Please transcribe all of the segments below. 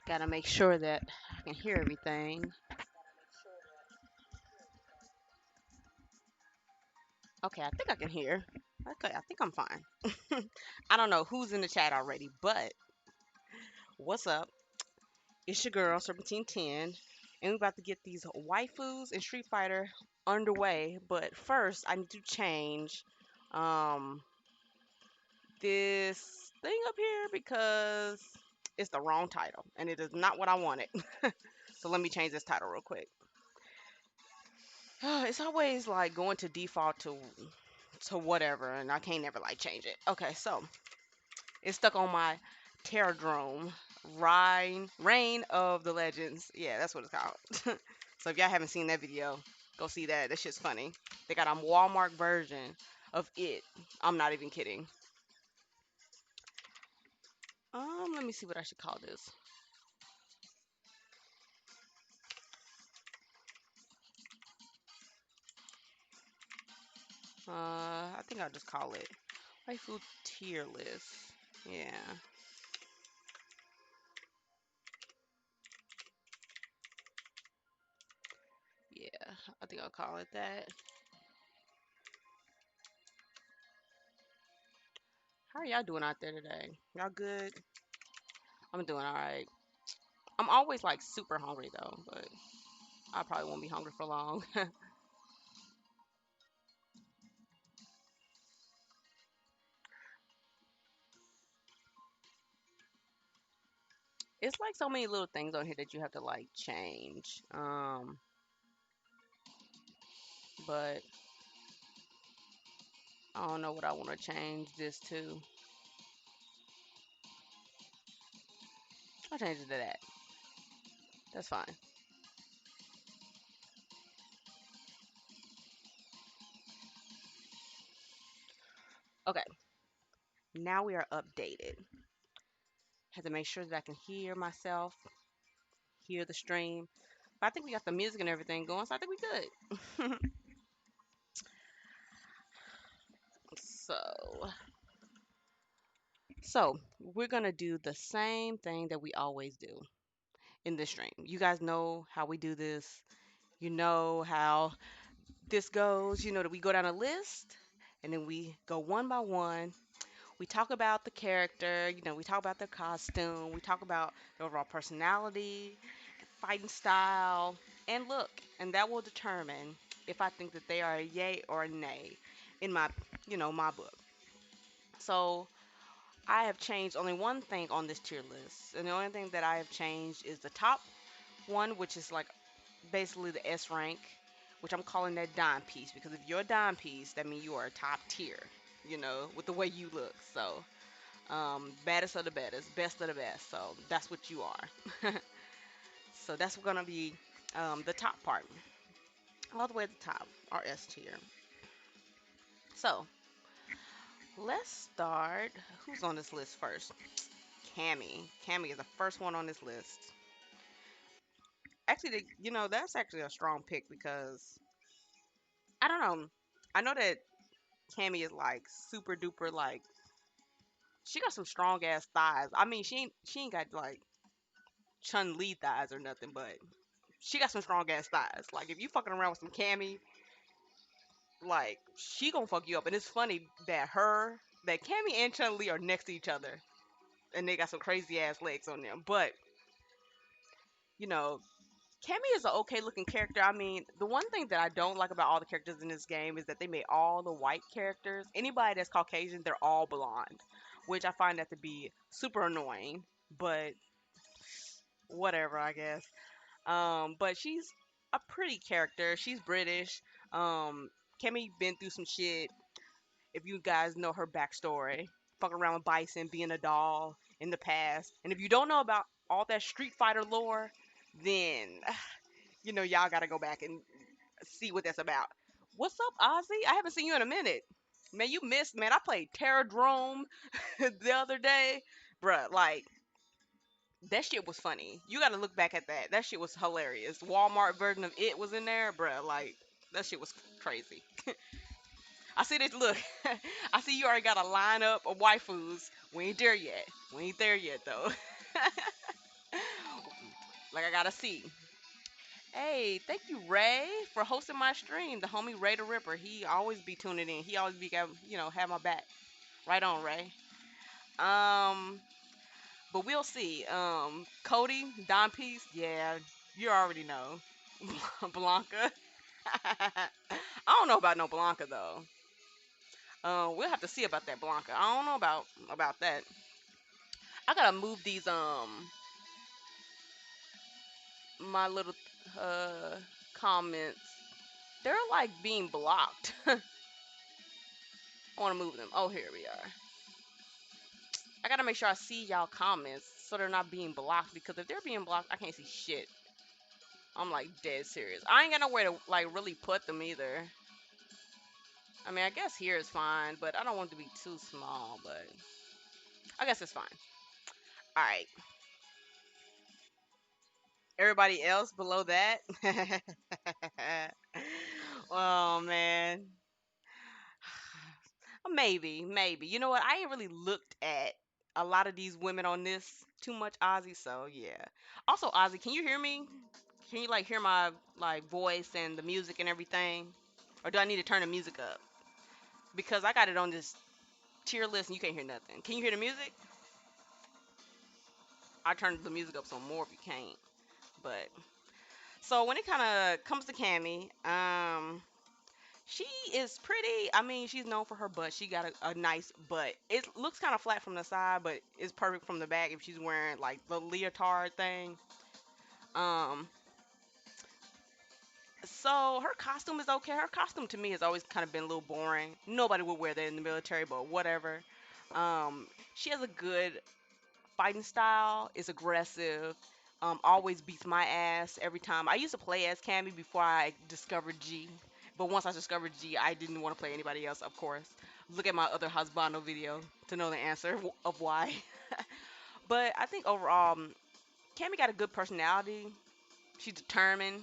Gotta make sure that I can hear everything. Okay, I think I can hear. Okay, I think I'm fine. I don't know who's in the chat already, but what's up? It's your girl, Serpentine10, and we're about to get these waifus and Street Fighter underway. But first, I need to change um, this thing up here because it's the wrong title, and it is not what I wanted. So let me change this title real quick. It's always like going to default to whatever, and I can't never like change it. Okay, so it's stuck on my Terradrome. Reign of the Legends. Yeah, that's what it's called. So if y'all haven't seen that video, go see that. That shit's funny. They got a Walmart version of it. I'm not even kidding. Let me see what I should call this. I think I'll just call it Waifu Tier List. Yeah. Yeah, I think I'll call it that. How are y'all doing out there today? Y'all good? I'm doing all right. I'm always like super hungry though, but I probably won't be hungry for long. It's like so many little things on here that you have to like change. But I don't know what I want to change this to. I'll change it to that. That's fine. Okay, now we are updated. Have to make sure that I can hear myself, hear the stream. But I think we got the music and everything going, so I think we good. So, so we're gonna do the same thing that we always do in this stream. You guys know how we do this. You know how this goes. You know that we go down a list and then we go one by one. We talk about the character, we talk about their costume, we talk about their overall personality, fighting style, and look, and that will determine if I think that they are a yay or a nay in my book. So I have changed only one thing on this tier list, and the only thing that I have changed is the top one, which is like basically the S rank, which I'm calling that dime piece because if you're a dime piece, that means you are a top tier, with the way you look. So, baddest of the baddest, best of the best. So that's what you are. So that's gonna be the top part, all the way at the top, our S tier. So let's start. Who's on this list first? Cami. Cami is the first one on this list. Actually, that's actually a strong pick because I don't know. I know that Cami is like super duper like she got some strong ass thighs. I mean, she ain't got like Chun Li thighs or nothing, but she got some strong ass thighs. Like if you fucking around with some Cami, like she gonna fuck you up. And it's funny that Cami and Chun Li are next to each other, and they got some crazy ass legs on them. But you know, Cammy is an okay looking character. I mean, the one thing that I don't like about all the characters in this game is that they made all the white characters. Anybody that's Caucasian, they're all blonde, which I find that to be super annoying. But whatever, I guess. But she's a pretty character. She's British. Cammy been through some shit. If you guys know her backstory, fucking around with Bison, being a doll in the past, and if you don't know about all that Street Fighter lore, then y'all gotta go back and see what that's about. What's up, Ozzy? I haven't seen you in a minute. Man, you missed, man. I played Terradrome the other day. Bruh, like, that shit was funny. You gotta look back at that. That shit was hilarious. Walmart version of it was in there, bruh. Like, that shit was crazy. I see this. Look, I see you already got a lineup of waifus. We ain't there yet. We ain't there yet, though. Like I gotta see. Hey, thank you, Ray, for hosting my stream. The homie Ray the Ripper. He always be tuning in. He always be, have my back. Right on, Ray. Um, but we'll see. Cody, Don Peace, yeah, you already know. Blanca. I don't know about no Blanca though. We'll have to see about that Blanca. I don't know about that. I gotta move these my little uh comments. They're like being blocked. I want to move them. Oh, here we are. I gotta make sure I see y'all comments so they're not being blocked because if they're being blocked, I can't see shit. I'm like dead serious. I ain't got nowhere to like really put them either. I mean, I guess here is fine, but I don't want it to be too small. But I guess it's fine. All right. Everybody else below that. Oh man. Maybe. You know what? I ain't really looked at a lot of these women on this too much, Ozzy. So yeah. Also, Ozzy, can you hear me? Can you like hear my like voice and the music and everything, or do I need to turn the music up? Because I got it on this tier list and you can't hear nothing. Can you hear the music? I turned the music up some more if you can't. But so when it kind of comes to Cami, she is pretty. I mean, she's known for her butt. She got a nice butt. It looks kind of flat from the side, but it's perfect from the back if she's wearing like the leotard thing. Um, so her costume is okay. Her costume to me has always kind of been a little boring. Nobody would wear that in the military, but whatever. She has a good fighting style. Is aggressive. Always beats my ass every time. I used to play as Cammy before I discovered G, but once I discovered G, I didn't want to play anybody else. Of course, look at my other Husbando video to know the answer of why. But I think overall, Cammy got a good personality. She's determined.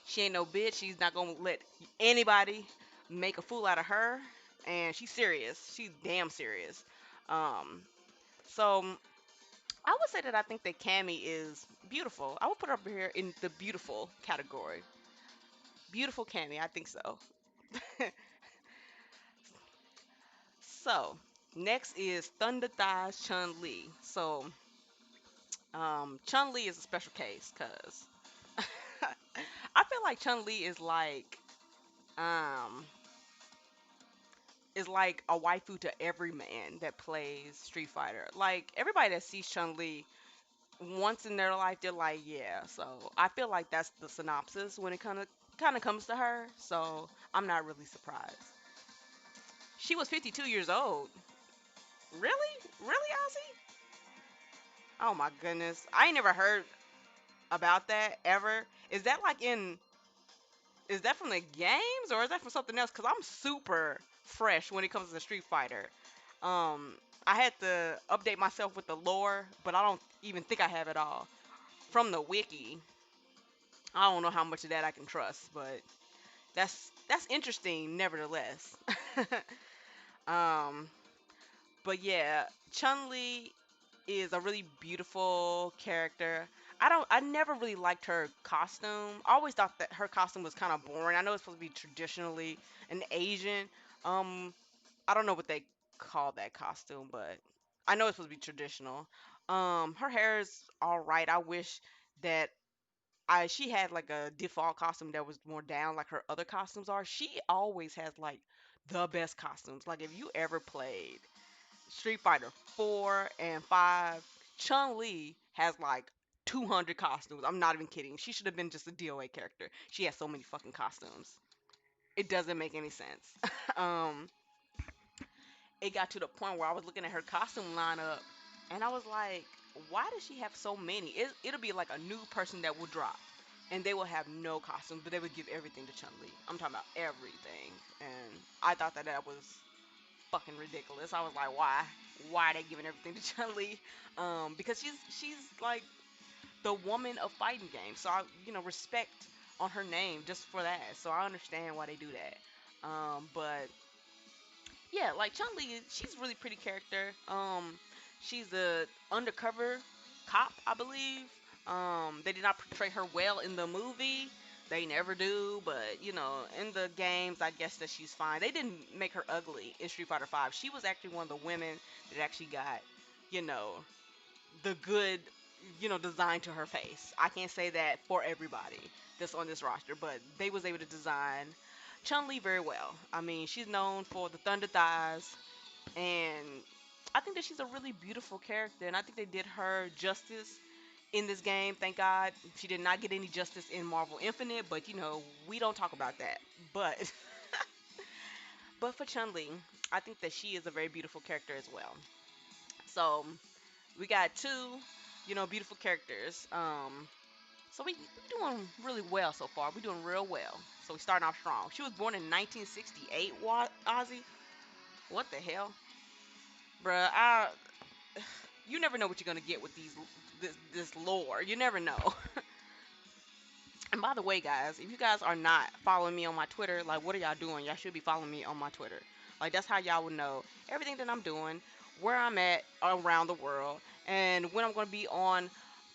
She ain't no bitch. She's not gonna let anybody make a fool out of her, and she's serious. She's damn serious. Um, so I would say that I think that Cammy is beautiful. I would put her up here in the beautiful category. Beautiful Cammy, I think so. So next is Thunder Thighs Chun Li. So Chun Li is a special case because I feel like Chun Li um is like a waifu to every man that plays Street Fighter. Like everybody that sees Chun Li once in their life, they're like, yeah. So I feel like that's the synopsis when it kind of comes to her. So I'm not really surprised. She was 52 years old. Really, really, Ozzy? Oh my goodness, I ain't never heard about that ever. Is that like in? Is that from the games or is that from something else? Cause I'm super fresh when it comes to Street Fighter. Um, I had to update myself with the lore, but I don't even think I have it all from the wiki. I don't know how much of that I can trust, but that's interesting nevertheless. um, but yeah, Chun Li is a really beautiful character. I never really liked her costume. I always thought that her costume was kind of boring. I know it's supposed to be traditionally an Asian. Um, I don't know what they call that costume, but I know it's supposed to be traditional. Her hair is all right. I wish that I she had like a default costume that was more down like her other costumes are. She always has like the best costumes. Like if you ever played Street Fighter 4 and 5, Chun Li has like 200 costumes. I'm not even kidding. She should have been just a DOA character. She has so many fucking costumes. It doesn't make any sense. um, it got to the point where I was looking at her costume lineup and I was like, why does she have so many? It'll be like a new person that will drop and they will have no costumes, but they would give everything to Chun Li. I'm talking about everything. And I thought that that was fucking ridiculous. I was like, why? Why are they giving everything to Chun Li? Because she's like the woman of fighting games. So I respect on her name just for that. So I understand why they do that. But yeah, like Chun Li, she's a really pretty character. She's a undercover cop, I believe. They did not portray her well in the movie. They never do, but in the games, I guess that she's fine. They didn't make her ugly in Street Fighter Five. She was actually one of the women that actually got, you know, the good, design to her face. I can't say that for everybody that's on this roster, but they was able to design Chun Li very well. I mean, she's known for the thunder thighs, and I think that she's a really beautiful character, and I think they did her justice in this game. Thank God she did not get any justice in Marvel Infinite, but we don't talk about that. But but for Chun Li, I think that she is a very beautiful character as well. So we got two, beautiful characters. So we doing really well so far. We doing real well. So we starting off strong. She was born in 1968. What, Ozzy? What the hell, bruh? You never know what you're gonna get with this lore. You never know. And by the way, guys, if you guys are not following me on my Twitter, like, what are y'all doing? Y'all should be following me on my Twitter. Like, that's how y'all would know everything that I'm doing, where I'm at around the world, and when I'm going to be on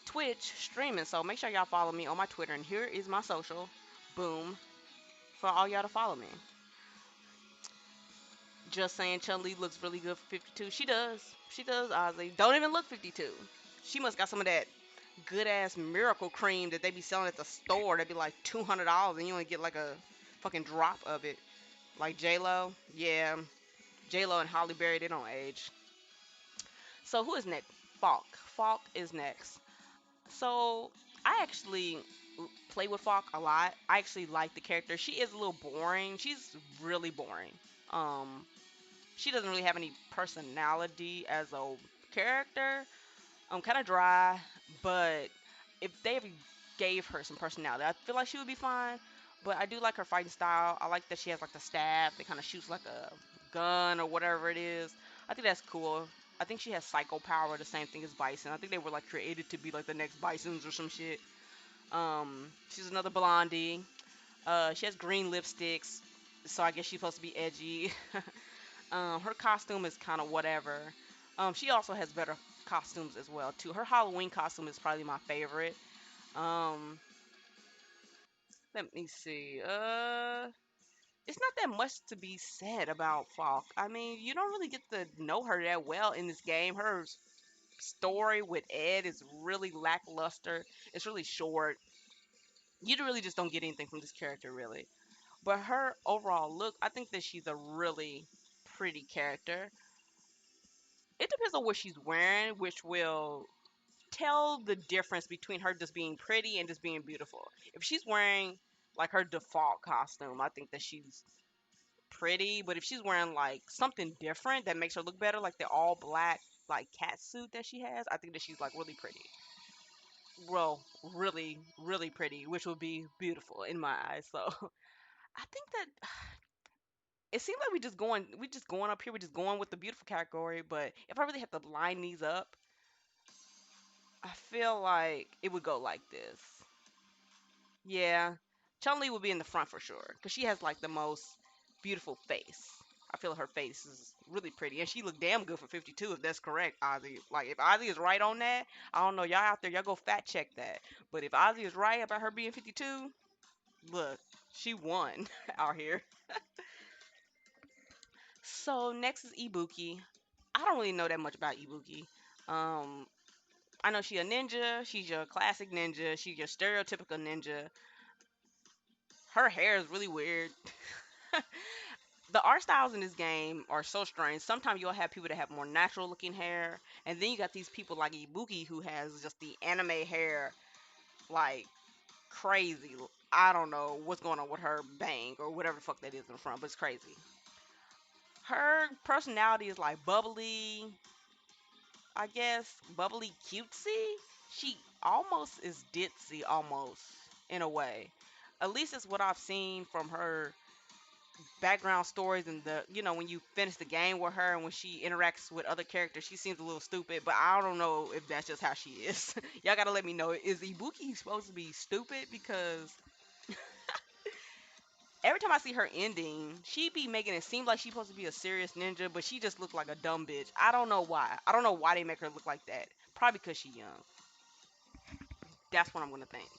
Twitch streaming. So make sure y'all follow me on my Twitter. And here is my social. Boom. For all y'all to follow me. Just saying, Chun Li looks really good for 52. She does. She does, Ozzy. Don't even look 52. She must got some of that good ass miracle cream that they be selling at the store. That'd be like $200, and you only get like a fucking drop of it. Like J Lo, yeah, J Lo and Holly Berry, they don't age. So who is next? Falk. Falk is next. So I actually play with Falk a lot. I actually like the character. She is a little boring. She's really boring. Um, she doesn't really have any personality as a character. Kind of dry, but if they ever gave her some personality, I feel like she would be fine. But I do like her fighting style. I like that she has like the staff that kind of shoots like a gun or whatever it is. I think that's cool. I think she has psycho power, the same thing as Bison. I think they were like created to be like the next Bisons or some shit. She's another blondie. She has green lipsticks, so I guess she's supposed to be edgy. Her costume is kind of whatever. She also has better costumes as well too. Her Halloween costume is probably my favorite. Um, Let me see. It's not that much to be said about Falk. I mean, you don't really get to know her that well in this game. Her story with Ed is really lackluster. It's really short. You really just don't get anything from this character, really. But her overall look, I think that she's a really pretty character. It depends on what she's wearing, which will tell the difference between her just being pretty and just being beautiful. If she's wearing like her default costume, I think that she's pretty. But if she's wearing like something different that makes her look better, like the all black like cat suit that she has, I think that she's like really pretty. Well, really, really pretty, which would be beautiful in my eyes. So I think that it seems like we just going up here, we just going with the beautiful category. But if I really have to line these up, I feel like it would go like this. Yeah, Chun Li would be in the front for sure because she has like the most beautiful face. I feel her face is really pretty, and she looked damn good for 52. If that's correct, Ozzy. Like if Ozzy is right on that, I don't know y'all out there, y'all go fact check that. But if Ozzy is right about her being 52, look, she won out here. So next is Ibuki. I don't really know that much about Ibuki. Um, I know she a ninja. She's your classic ninja. She's your stereotypical ninja. Her hair is really weird. The art styles in this game are so strange. Sometimes you'll have people that have more natural looking hair, and then you got these people like Ibuki who has just the anime hair, like crazy. I don't know what's going on with her bang or whatever the fuck that is in front, but it's crazy. Her personality is like bubbly, I guess, bubbly cutesy. She almost is ditzy, almost in a way. At least it's what I've seen from her background stories and when you finish the game with her and when she interacts with other characters, she seems a little stupid, but I don't know if that's just how she is. Y'all gotta let me know, is Ibuki supposed to be stupid? Because every time I see her ending, she be making it seem like she's supposed to be a serious ninja, but she just look like a dumb bitch. I don't know why. I don't know why they make her look like that. Probably because she young. That's what I'm gonna think.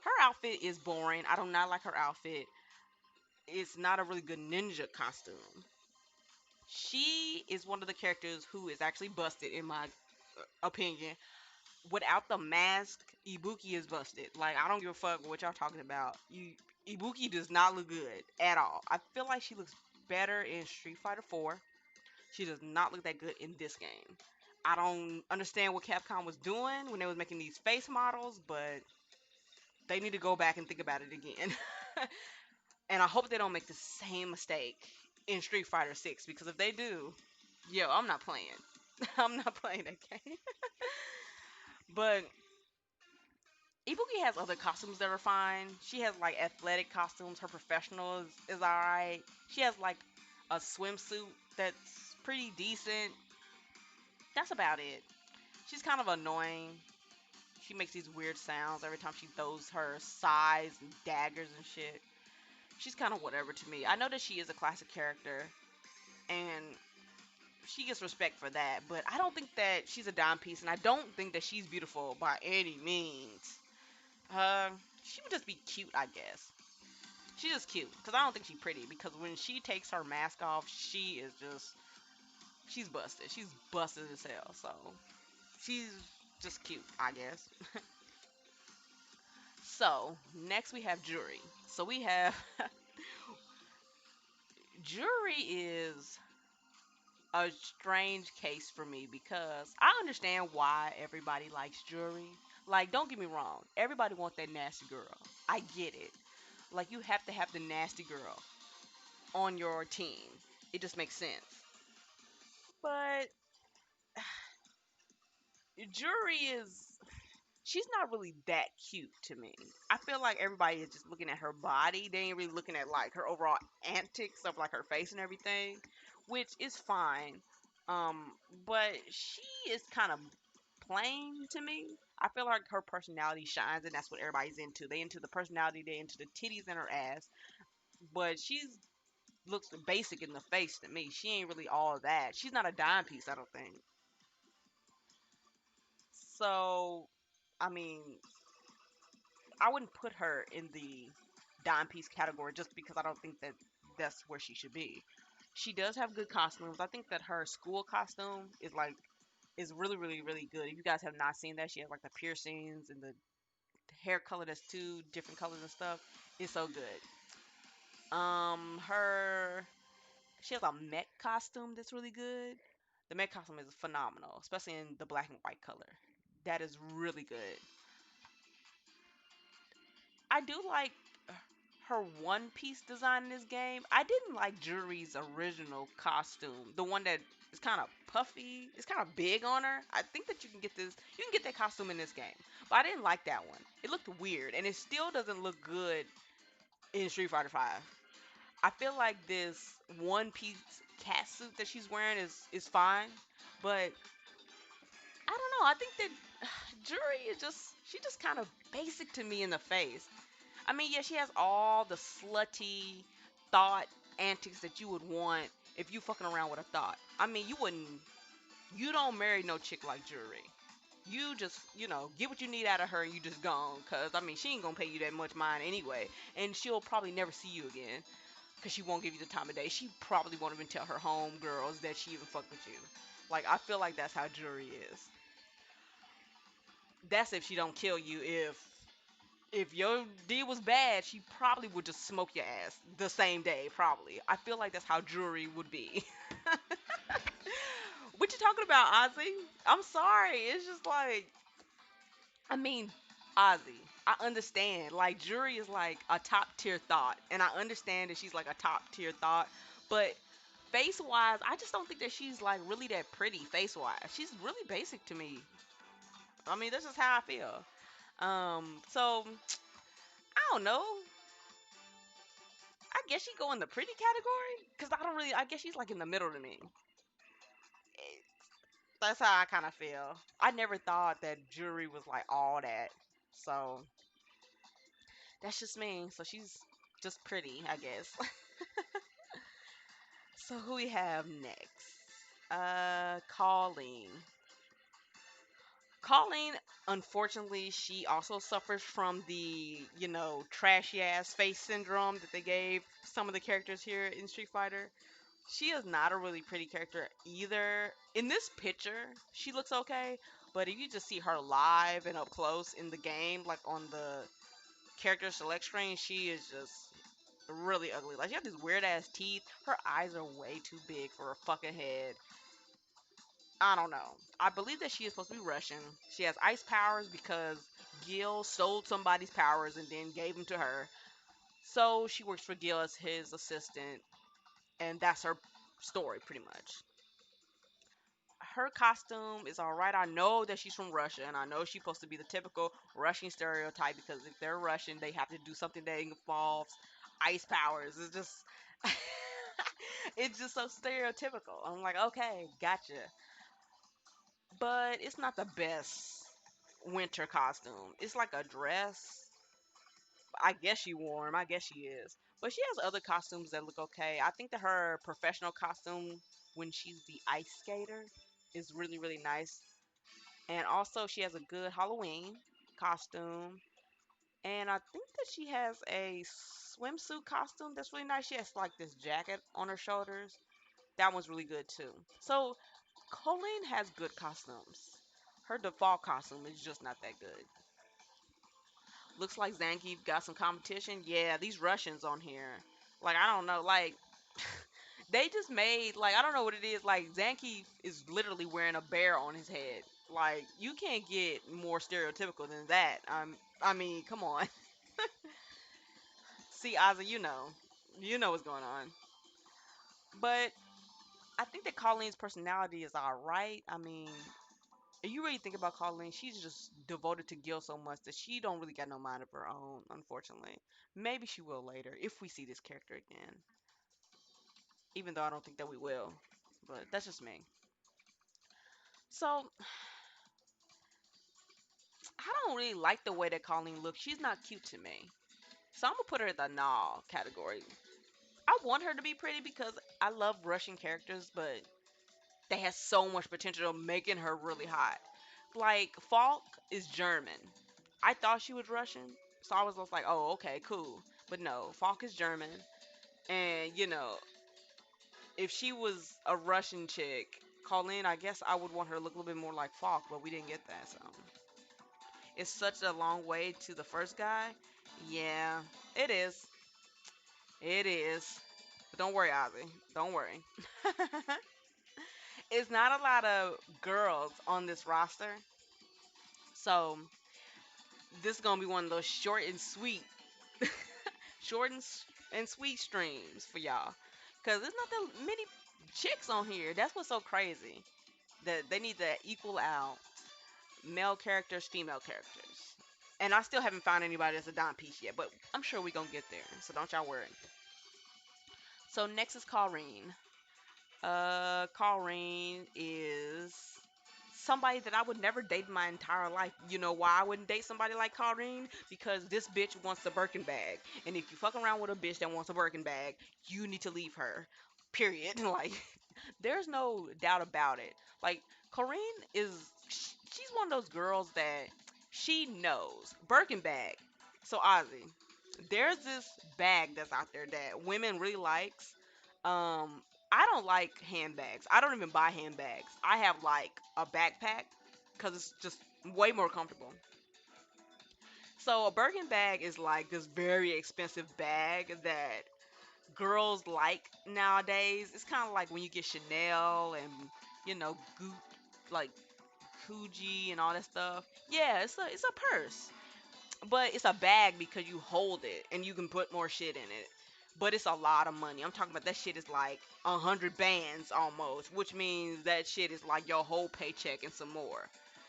Her outfit is boring. I do not like her outfit. It's not a really good ninja costume. She is one of the characters who is actually busted, in my opinion. Without the mask, Ibuki is busted. Like, I don't give a fuck what y'all talking about. Ibuki does not look good at all. I feel like she looks better in Street Fighter 4. She does not look that good in this game. I don't understand what Capcom was doing when they was making these face models, but they need to go back and think about it again. And I hope they don't make the same mistake in Street Fighter 6, because if they do, yo, I'm not playing. I'm not playing that game. But Ibuki has other costumes that are fine. She has like athletic costumes. Her professional is alright. She has like a swimsuit that's pretty decent. That's about it. She's kind of annoying. She makes these weird sounds every time she throws her scythes and daggers and shit. She's kind of whatever to me. I know that she is a classic character, and she gets respect for that, but I don't think that she's a dime piece, and I don't think that she's beautiful by any means. Uh, she would just be cute, I guess. She's just cute, because I don't think she's pretty, because when she takes her mask off, she is just, she's busted. She's busted as hell, so she's just cute, I guess. So, next we have Jury. So we have, Jury is a strange case for me because I understand why everybody likes Jury. Like, don't get me wrong, everybody wants that nasty girl. I get it. Like, you have to have the nasty girl on your team. It just makes sense. But Jury is, she's not really that cute to me. I feel like everybody is just looking at her body. They ain't really looking at like her overall antics of like her face and everything, which is fine. Um, but she is kind of plain to me. I feel like her personality shines, and that's what everybody's into. They into the personality, they into the titties and her ass. But she's looks basic in the face to me. She ain't really all that. She's not a dime piece, I don't think. So, I mean, I wouldn't put her in the dime piece category just because I don't think that that's where she should be. She does have good costumes. I think that her school costume is really really really good. If you guys have not seen that, she has like the piercings and the hair color that's two different colors and stuff. It's so good. Her She has a mech costume that's really good. The mech costume is phenomenal, especially in the black and white color. That is really good. I do like her one piece design in this game. I didn't like Jury's original costume, the one that is kind of puffy. It's kind of big on her. I think that you can get that costume in this game, but I didn't like that one. It looked weird, and it still doesn't look good in Street Fighter 5. I feel like this one piece cat suit that she's wearing is fine, but I don't know. I think that Jury is just kind of basic to me in the face. I mean, yeah, she has all the slutty thought antics that you would want if you fucking around with a thought. I mean, you don't marry no chick like Jury. You just, get what you need out of her and you just gone. Cause I mean, she ain't gonna pay you that much mind anyway, and she'll probably never see you again. Cause she won't give you the time of day. She probably won't even tell her home girls that she even fucked with you. Like, I feel like that's how Jury is. That's if she don't kill you. If your deed was bad, she probably would just smoke your ass the same day, probably. I feel like that's how Jury would be. What you talking about, Ozzy? I'm sorry. It's just like, I mean, Ozzy, I understand. Like, Jury is like a top tier thought, and I understand that she's like a top tier thought, but face wise, I just don't think that she's like really that pretty face wise. She's really basic to me. I mean, this is how I feel. So I don't know. I guess she go in the pretty category because I don't really. I guess she's like in the middle to me. Eh, That's how I kind of feel. I never thought that Jury was like all that. So that's just me. So she's just pretty, I guess. So who we have next? Colleen. Colleen, unfortunately, she also suffers from the, trashy ass face syndrome that they gave some of the characters here in Street Fighter. She is not a really pretty character either. In this picture, she looks okay, but if you just see her live and up close in the game, like on the character select screen, she is just really ugly. Like she has these weird ass teeth. Her eyes are way too big for her fucking head. I don't know. I believe that she is supposed to be Russian. She has ice powers because Gil sold somebody's powers and then gave them to her. So she works for Gil as his assistant, and that's her story pretty much. Her costume is all right. I know that she's from Russia, and I know she's supposed to be the typical Russian stereotype because if they're Russian, they have to do something that involves ice powers. It's just, it's just so stereotypical. I'm like, okay, gotcha. But it's not the best winter costume. It's like a dress. I guess she warm. I guess she is. But she has other costumes that look okay. I think that her professional costume when she's the ice skater is really really nice. And also she has a good Halloween costume. And I think that she has a swimsuit costume that's really nice. She has like this jacket on her shoulders. That one's really good too. So Colleen has good costumes. Her default costume is just not that good. Looks like Zangief got some competition. Yeah, these Russians on here. Like I don't know. Like they just made like I don't know what it is. Like Zangief is literally wearing a bear on his head. Like you can't get more stereotypical than that. I mean, come on. See, Ozzy, you know what's going on. But I think that Colleen's personality is all right. I mean, if you really think about Colleen, she's just devoted to Gil so much that she don't really got no mind of her own, unfortunately. Maybe she will later if we see this character again. Even though I don't think that we will. But that's just me. So I don't really like the way that Colleen looks. She's not cute to me. So I'm gonna put her in the nah category. I want her to be pretty because I love Russian characters, but they have so much potential of making her really hot. Like Falk is German. I thought she was Russian, so I was just like, oh, okay, cool. But no, Falk is German, and if she was a Russian chick, Colleen, I guess I would want her to look a little bit more like Falk, but we didn't get that. So it's such a long way to the first guy. Yeah, it is. It is. But don't worry, Ozzy. Don't worry. It's not a lot of girls on this roster, so this is gonna be one of those short and sweet, short and, and sweet streams for y'all, cause there's not that many chicks on here. That's what's so crazy. That they need to equal out male characters, female characters, and I still haven't found anybody that's a dime piece yet. But I'm sure we gonna get there, so don't y'all worry. So next is Colleen. Colleen is somebody that I would never date in my entire life. You know why I wouldn't date somebody like Colleen? Because this bitch wants a Birkin bag. And if you fuck around with a bitch that wants a Birkin bag, you need to leave her. Period. Like, there's no doubt about it. Like, Corinne is, she's one of those girls that she knows. Birkin bag. So, Ozzy, there's this bag that's out there that women really likes. I don't like handbags. I don't even buy handbags. I have like a backpack because it's just way more comfortable. So a Birkin bag is like this very expensive bag that girls like nowadays. It's kind of like when you get Chanel and Gucci, like Coogee and all that stuff. Yeah, it's a purse, but it's a bag because you hold it and you can put more shit in it. But it's a lot of money. I'm talking about that shit is like 100 bands almost, which means that shit is like your whole paycheck and some more.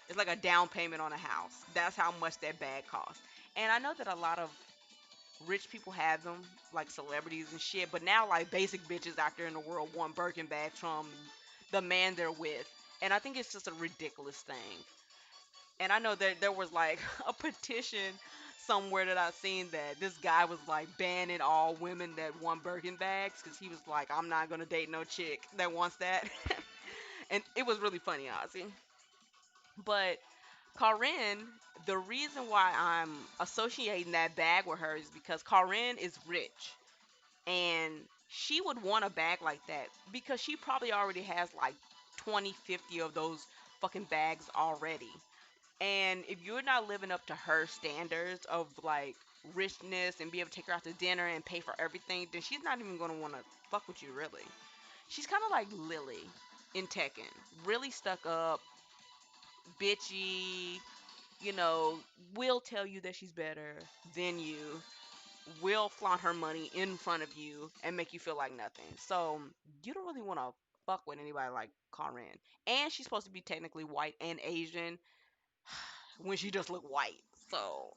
It's like a down payment on a house. That's how much that bag costs. And I know that a lot of rich people have them, like celebrities and shit. But now, like basic bitches out there in the world want Birkin bags from the man they're with, and I think it's just a ridiculous thing. And I know that there was like a petition somewhere that I seen that this guy was like banning all women that want Birkin bags because he was like, I'm not gonna date no chick that wants that. And it was really funny, Ozzy. But Corinne, the reason why I'm associating that bag with her is because Corinne is rich and she would want a bag like that because she probably already has like 20, 50 of those fucking bags already. And if you're not living up to her standards of like richness and be able to take her out to dinner and pay for everything, then she's not even gonna want to fuck with you really. She's kind of like Lily in Tekken, really stuck up, bitchy. You know, will tell you that she's better than you. Will flaunt her money in front of you and make you feel like nothing. So you don't really want to fuck with anybody like Karen. And she's supposed to be technically white and Asian when she just look white. So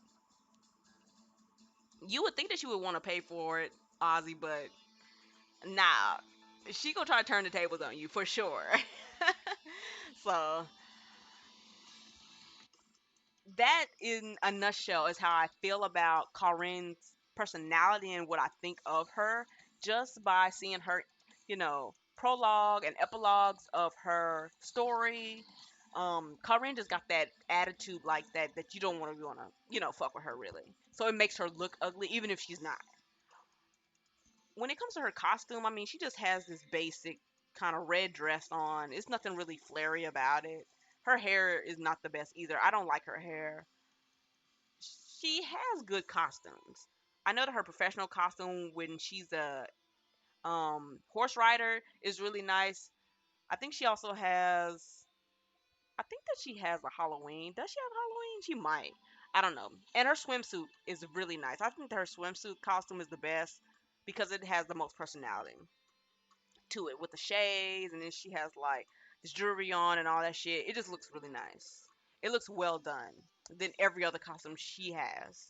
you would think that she would want to pay for it, Ozzy, but nah. She gonna try to turn the tables on you for sure. So that in a nutshell is how I feel about Corinne's personality and what I think of her just by seeing her, prologue and epilogues of her story. Corinne just got that attitude like that you don't want to, fuck with her really. So it makes her look ugly even if she's not. When it comes to her costume, I mean, she just has this basic kind of red dress on. It's nothing really flary about it. Her hair is not the best either. I don't like her hair. She has good costumes. I know that her professional costume when she's a horse rider is really nice. I think she also has. I think that she has a Halloween. Does she have Halloween? She might. I don't know. And her swimsuit is really nice. I think that her swimsuit costume is the best because it has the most personality to it with the shades, and then she has like this jewelry on and all that shit. It just looks really nice. It looks well done than every other costume she has.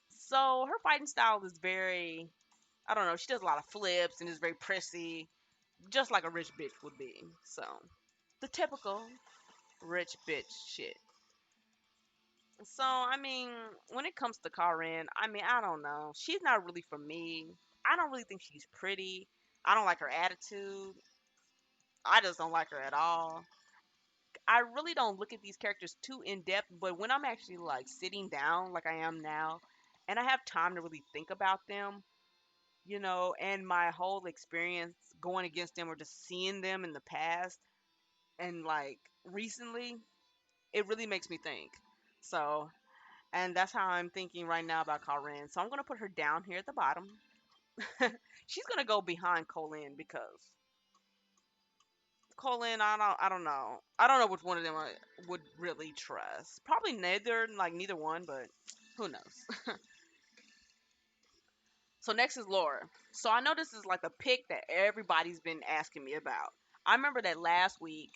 So her fighting style is very, I don't know, she does a lot of flips and is very prissy, just like a rich bitch would be. So the typical rich bitch shit. So I mean, when it comes to Karen, I mean, I don't know. She's not really for me. I don't really think she's pretty. I don't like her attitude. I just don't like her at all. I really don't look at these characters too in depth, but when I'm actually like sitting down like I am now and I have time to really think about them, and my whole experience going against them or just seeing them in the past and like recently, it really makes me think. So, and that's how I'm thinking right now about Karen. So I'm gonna put her down here at the bottom. She's gonna go behind Colleen because Colleen, I don't know. I don't know which one of them I would really trust. Probably neither, like neither one, but who knows? So next is Laura. So I know this is like a pick that everybody's been asking me about. I remember that last week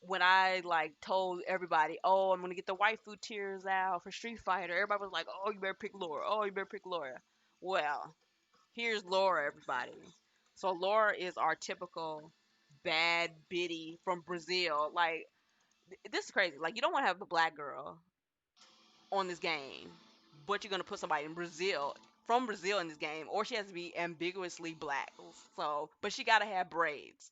when I like told everybody, "Oh, I'm gonna get the waifu tears out for Street Fighter." Everybody was like, "Oh, you better pick Laura. Oh, you better pick Laura." Well, here's Laura, everybody. So Laura is our typical bad biddy from Brazil. Like this is crazy. Like you don't want to have a black girl on this game, but you're gonna put somebody in Brazil from Brazil in this game, or she has to be ambiguously black. So, but she gotta have braids.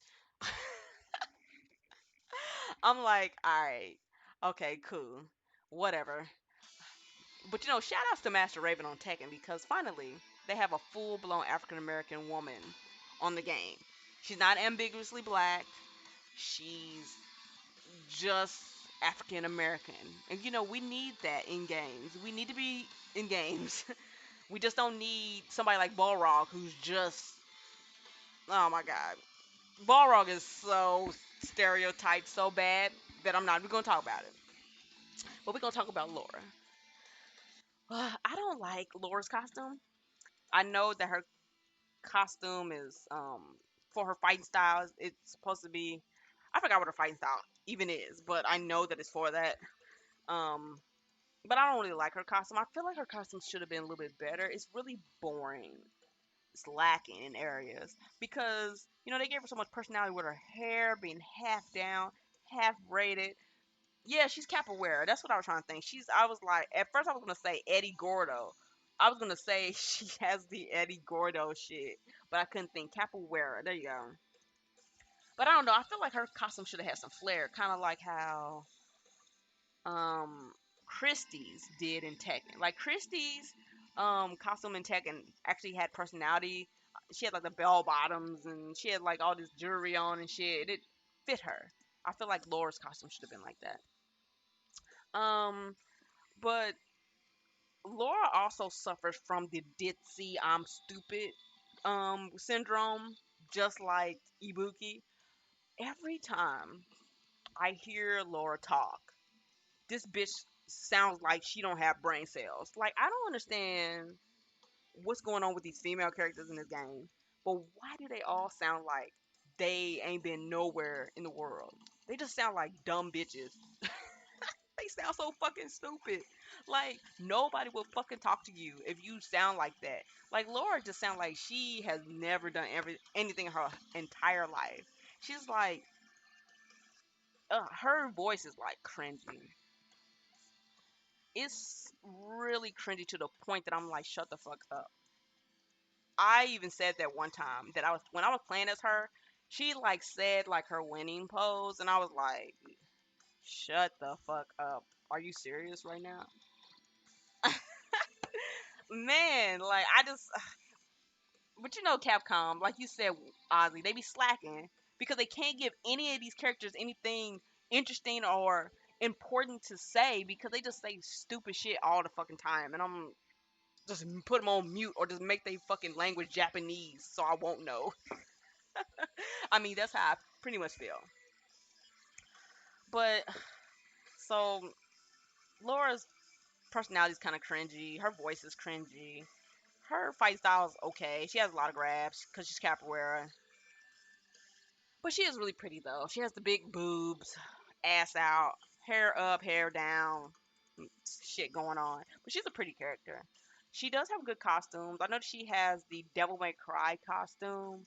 I'm like, all right, okay, cool, whatever. But shout outs to Master Raven on Tekken because finally they have a full blown African American woman on the game. She's not ambiguously black. She's just African American. And we need that in games. We need to be in games. We just don't need somebody like Balrog who's just, oh my god. Balrog is so stereotyped so bad that I'm not even going to talk about it. But we're going to talk about Laura. I don't like Laura's costume. I know that her costume is for her fighting styles. It's supposed to be, I forgot what her fighting style even is, but I know that it's for that. Um, but I don't really like her costume. I feel like her costume should have been a little bit better. It's really boring. It's lacking in areas because they gave her so much personality with her hair being half down, half braided. Yeah, she's capoeira. That's what I was trying to think. I was like, at first I was gonna say Eddie Gordo. I was gonna say she has the Eddie Gordo shit, but I couldn't think capoeira. There you go. But I don't know. I feel like her costume should have had some flair, kind of like how um Christie's did in Tekken. Like Christie's costume in Tekken actually had personality. She had like the bell bottoms and she had like all this jewelry on and shit. It fit her. I feel like Laura's costume should have been like that. Um, but Laura also suffers from the ditzy I'm stupid syndrome, just like Ibuki. Every time I hear Laura talk, this bitch sounds like she don't have brain cells. Like I don't understand what's going on with these female characters in this game, but why do they all sound like they ain't been nowhere in the world? They just sound like dumb bitches. They sound so fucking stupid. Like nobody will fucking talk to you if you sound like that. Like Laura just sounds like she has never done anything in her entire life. She's like, her voice is like cringy. It's really cringy to the point that I'm like, shut the fuck up. I even said that one time that I was when I was playing as her, she like said like her winning pose, and I was like, shut the fuck up. Are you serious right now? Man, like I just but you know Capcom, like you said, Ozzy, they be slacking because they can't give any of these characters anything interesting or important to say because they just say stupid shit all the fucking time, and I'm just put them on mute or just make they fucking language Japanese so I won't know. I mean, that's how I pretty much feel. But so Laura's personality is kind of cringy. Her voice is cringy. Her fight style is okay. She has a lot of grabs because she's capoeira. But she is really pretty though. She has the big boobs, ass out, hair up, hair down, shit going on. But she's a pretty character. She does have good costumes. I know she has the Devil May Cry costume.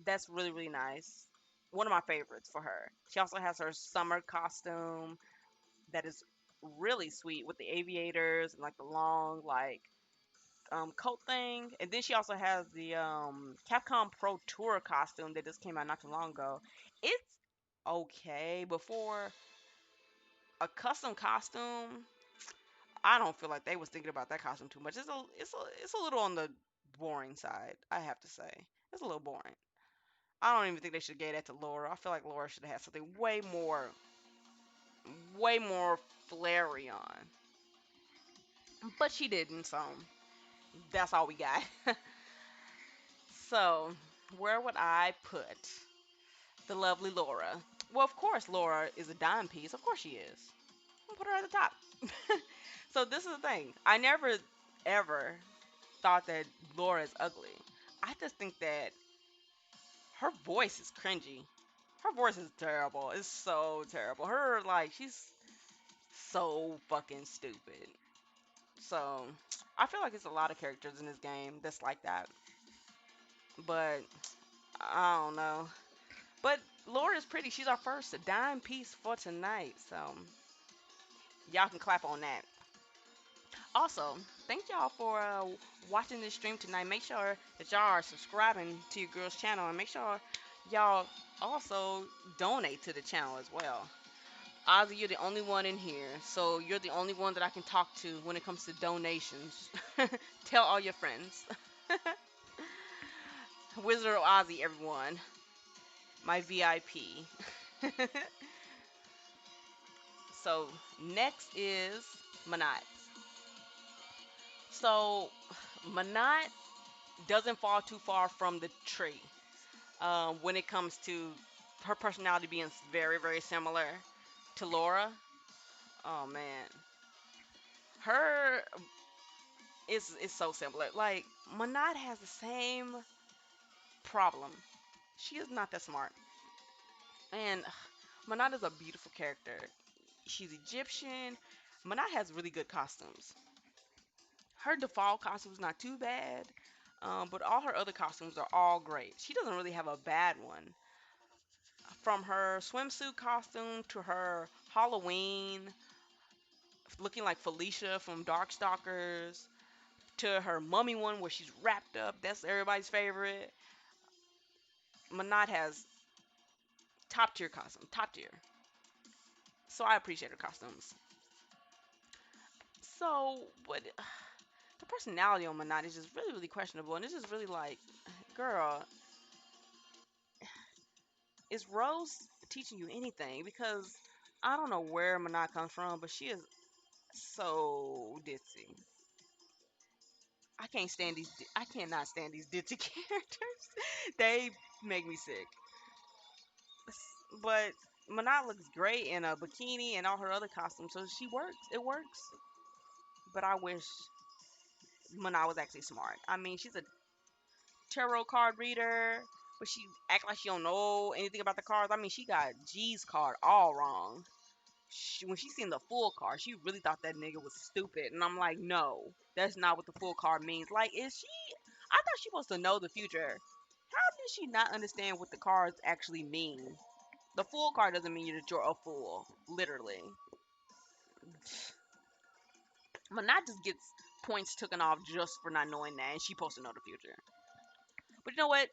That's really, really nice. One of my favorites for her. She also has her summer costume that is really sweet with the aviators and like the long like coat thing. And then she also has the Capcom Pro Tour costume that just came out not too long ago. It's okay, but for a custom costume, I don't feel like they was thinking about that costume too much. It's a little on the boring side, I have to say. It's a little boring. I don't even think they should get that to Laura. I feel like Laura should have had something way more flary on. But she didn't, so that's all we got. So, where would I put the lovely Laura? Well, of course, Laura is a dime piece. Of course, she is. I'll put her at the top. So, this is the thing. I never, ever thought that Laura is ugly. I just think that her voice is cringy. Her voice is terrible. It's so terrible. Like, she's so fucking stupid. So, I feel like it's a lot of characters in this game that's like that. But, I don't know. But Laura's pretty. She's our first dime piece for tonight. So y'all can clap on that. Also, thank y'all for watching this stream tonight. Make sure that y'all are subscribing to your girl's channel and make sure y'all also donate to the channel as well. Ozzy, you're the only one in here, so you're the only one that I can talk to when it comes to donations. Tell all your friends. Wizard of Ozzy, everyone. My VIP. So next is Manat. So Manat doesn't fall too far from the tree when it comes to her personality being very, very similar to Laura. Oh man, her is so similar. Like Manat has the same problem. She is not that smart, and Manat is a beautiful character. She's Egyptian. Manat has really good costumes. Her default costume is not too bad, but all her other costumes are all great. She doesn't really have a bad one. From her swimsuit costume to her Halloween, looking like Felicia from Darkstalkers, to her mummy one where she's wrapped up. That's everybody's favorite. Manat has top tier costume, top tier. So I appreciate her costumes. So, but the personality on Manat is just really, really questionable, and it's just really like, girl, is Rose teaching you anything? Because I don't know where Manat comes from, but she is so ditzy. I can't stand these. I cannot stand these ditzy characters. They make me sick. But Manat looks great in a bikini and all her other costumes, so she works. It works. But I wish Manat was actually smart. I mean, she's a tarot card reader, but she act like she don't know anything about the cards. I mean, she got G's card all wrong. When she seen the full card, she really thought that nigga was stupid, and I'm like, no, that's not what the full card means. Like, is she? I thought she was supposed to know the future. How did she not understand what the cards actually mean? The full card doesn't mean that you're a fool, literally. Manat just gets points taken off just for not knowing that, and she supposed to know the future. But you know what?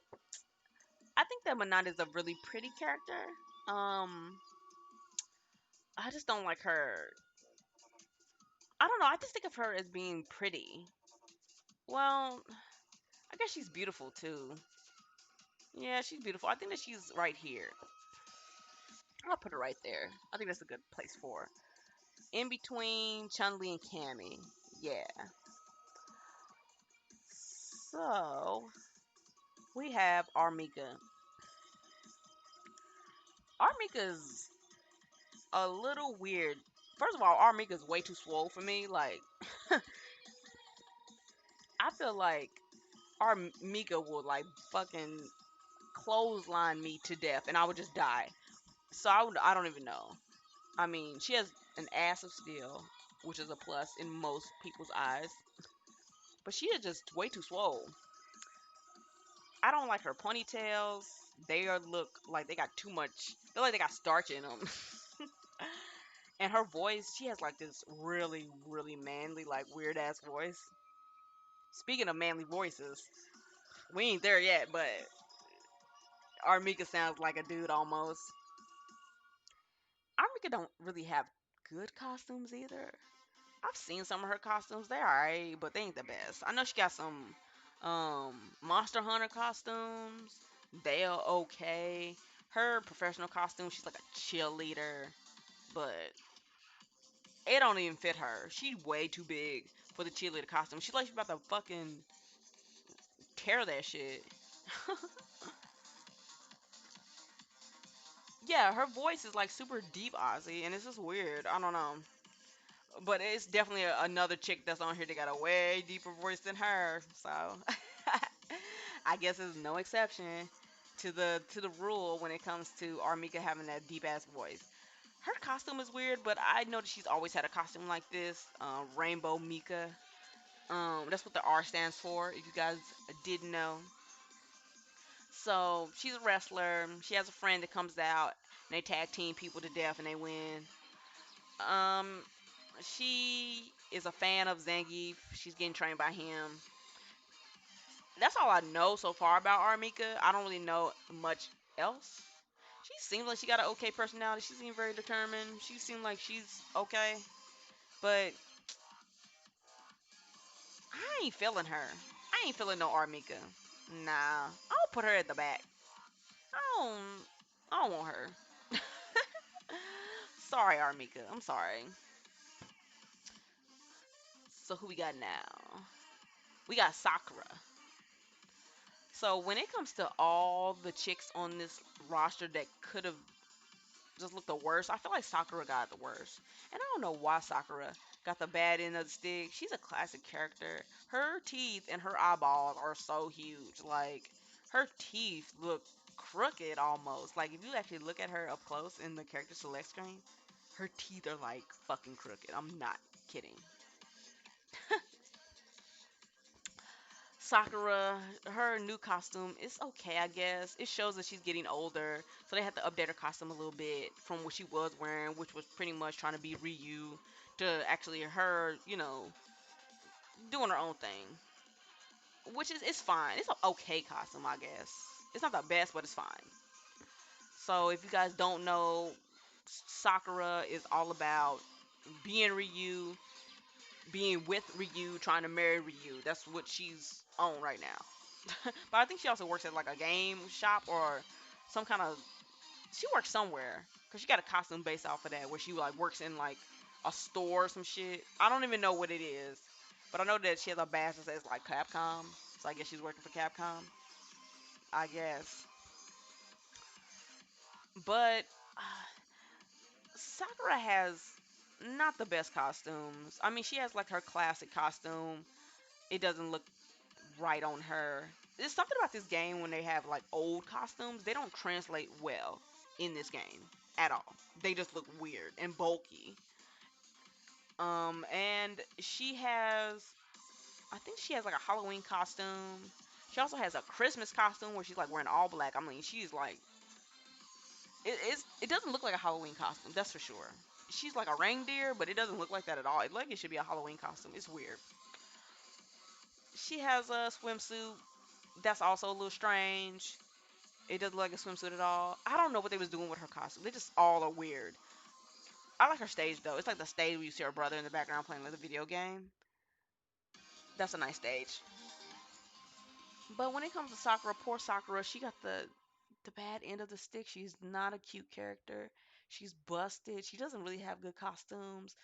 I think that Manat is a really pretty character. Um, I just don't like her. I don't know. I just think of her as being pretty. Well, I guess she's beautiful too. Yeah, she's beautiful. I think that she's right here. I'll put her right there. I think that's a good place for her. In between Chun Li and Cami. Yeah. So we have Armika. Armika's a little weird. First of all, Armika's way too swole for me. Like, I feel like Armika will like fucking clothesline me to death, and I would just die. So I don't even know. I mean, she has an ass of steel, which is a plus in most people's eyes, but she is just way too swole. I don't like her ponytails. They are look like they got too much. Feel like they got starch in them. And her voice, she has like this really, really manly, like weird ass voice. Speaking of manly voices, we ain't there yet, but Armika sounds like a dude almost. Armika don't really have good costumes either. I've seen some of her costumes. They're alright, but they ain't the best. I know she got some Monster Hunter costumes. They're okay. Her professional costume, she's like a cheerleader, but it don't even fit her. She's way too big for the cheerleader costume. She's like she's about to fucking tear that shit. Yeah, her voice is like super deep Aussie, and it's just weird. I don't know. But it's definitely another chick that's on here that got a way deeper voice than her. So I guess there's no exception to the rule when it comes to Armika having that deep ass voice. Her costume is weird, but I know that she's always had a costume like this. Rainbow Mika. That's what the R stands for. If you guys didn't know. So she's a wrestler. She has a friend that comes out and they tag team people to death and they win. Um, she is a fan of Zangief. She's getting trained by him. That's all I know so far about Armika. I don't really know much else. She seems like she got an okay personality. She seems very determined. She seems like she's okay. But I ain't feeling her. I ain't feeling no Armika. Nah. I'll put her at the back. I don't I don't want her. Sorry, Armika. I'm sorry. So who we got now? We got Sakura. So when it comes to all the chicks on this roster that could have just looked the worst, I feel like Sakura got the worst. And I don't know why Sakura got the bad end of the stick. She's a classic character. Her teeth and her eyeballs are so huge. Like her teeth look crooked almost. Like if you actually look at her up close in the character select screen, her teeth are like fucking crooked. I'm not kidding. Sakura, her new costume is okay, I guess. It shows that she's getting older, so they had to update her costume a little bit from what she was wearing, which was pretty much trying to be Ryu, to actually her, doing her own thing, which is it's fine. It's an okay costume, I guess. It's not the best, but it's fine. So if you guys don't know, Sakura is all about being Ryu, being with Ryu, trying to marry Ryu. That's what she's on right now. But I think she also works at like a game shop or some kind of. She works somewhere because she got a costume based off of that where she like works in like a store or some shit. I don't even know what it is, but I know that she has a badge that says like Capcom. So I guess she's working for Capcom. I guess, but Sakura has not the best costumes. I mean, she has like her classic costume. It doesn't look right on her. There's something about this game when they have like old costumes, they don't translate well in this game at all. They just look weird and bulky. And she has, I think she has like a Halloween costume. She also has a Christmas costume where she's like wearing all black. I mean, she's like, it doesn't look like a Halloween costume, that's for sure. She's like a reindeer, but it doesn't look like that at all. It like it should be a Halloween costume. It's weird. She has a swimsuit that's also a little strange. It doesn't look like a swimsuit at all. I don't know what they was doing with her costume. They just all are weird. I like her stage though. It's like the stage where you see her brother in the background playing like a video game. That's a nice stage. But when it comes to Sakura, poor Sakura, she got the bad end of the stick. She's not a cute character. She's busted. She doesn't really have good costumes.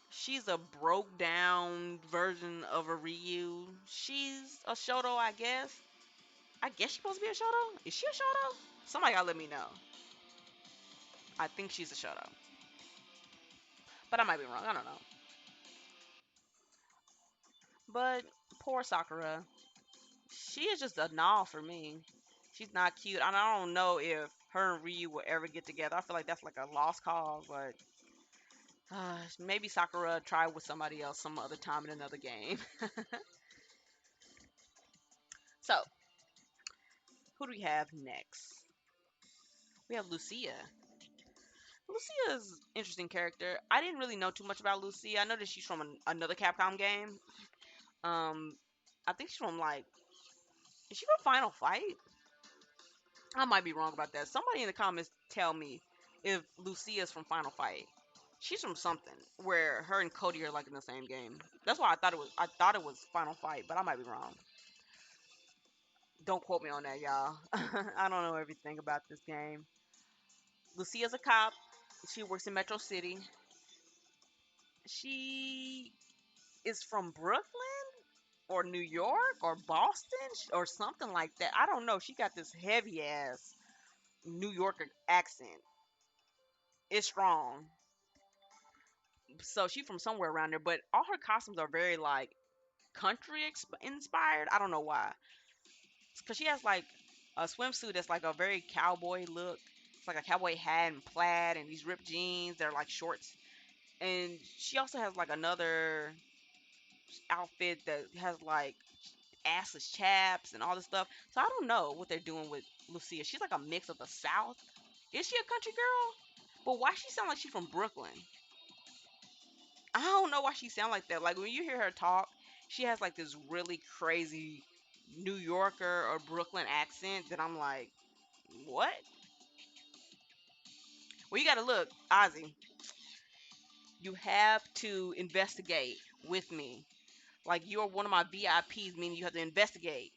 She's a broke down version of a Ryu. She's a Shoto, I guess. I guess she's supposed to be a Shoto. Is she a Shoto? Somebody gotta let me know. I think she's a Shoto, but I might be wrong. I don't know. But poor Sakura, she is just a gnaw for me. She's not cute, and I don't know if her and Ryu will ever get together. I feel like that's like a lost cause, but maybe Sakura try with somebody else some other time in another game. So, who do we have next? We have Lucia. Lucia is an interesting character. I didn't really know too much about Lucia. I know that she's from another Capcom game. Um, I think she's from like, is she from Final Fight? I might be wrong about that. Somebody in the comments tell me if Lucia's from Final Fight. She's from something where her and Cody are like in the same game. That's why I thought it was. I thought it was Final Fight, but I might be wrong. Don't quote me on that, y'all. I don't know everything about this game. Lucia's a cop. She works in Metro City. She is from Brooklyn or New York or Boston or something like that. I don't know. She got this heavy ass New Yorker accent. It's strong. So she from somewhere around there, but all her costumes are very like country inspired. I don't know why. Cause she has like a swimsuit that's like a very cowboy look. It's like a cowboy hat and plaid and these ripped jeans. They're like shorts. And she also has like another outfit that has like assless chaps and all this stuff. So I don't know what they're doing with Lucia. She's like a mix of the South. Is she a country girl? But why she sound like she's from Brooklyn? I don't know why she sound like that. Like when you hear her talk, she has like this really crazy New Yorker or Brooklyn accent that I'm like, what? Well, you gotta look, Ozzy. You have to investigate with me. Like you're one of my VIPs, meaning you have to investigate.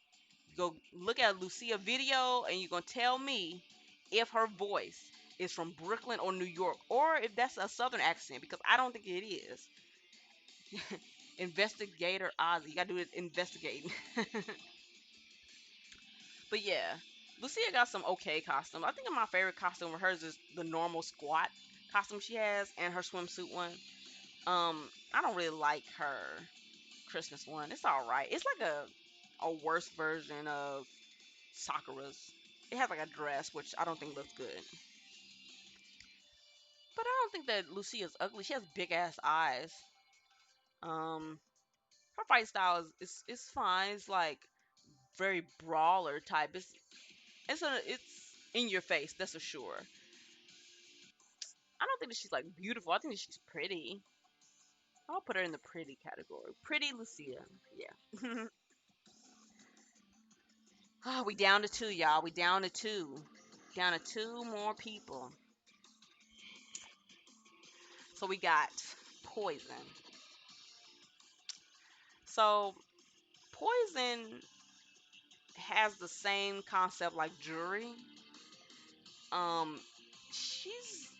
Go look at a Lucia video, and you're gonna tell me if her voice is from Brooklyn or New York, or if that's a Southern accent, because I don't think it is. Investigator Ozzy. You gotta do it investigating. But yeah, Lucia got some okay costume. I think my favorite costume of hers is the normal squat costume she has and her swimsuit one. I don't really like her Christmas one. It's all right. It's like a worse version of Sakura's. It has like a dress, which I don't think looks good. But I don't think that Lucia's ugly. She has big ass eyes. Um, her fight style is fine. It's like very brawler type. It's in your face. That's for sure. I don't think that she's like beautiful. I think that she's pretty. I'll put her in the pretty category. Pretty Lucia. Yeah. Oh, we down to two, y'all. We down to two. Down to two more people. So we got poison. So poison has the same concept like jury. Um, she's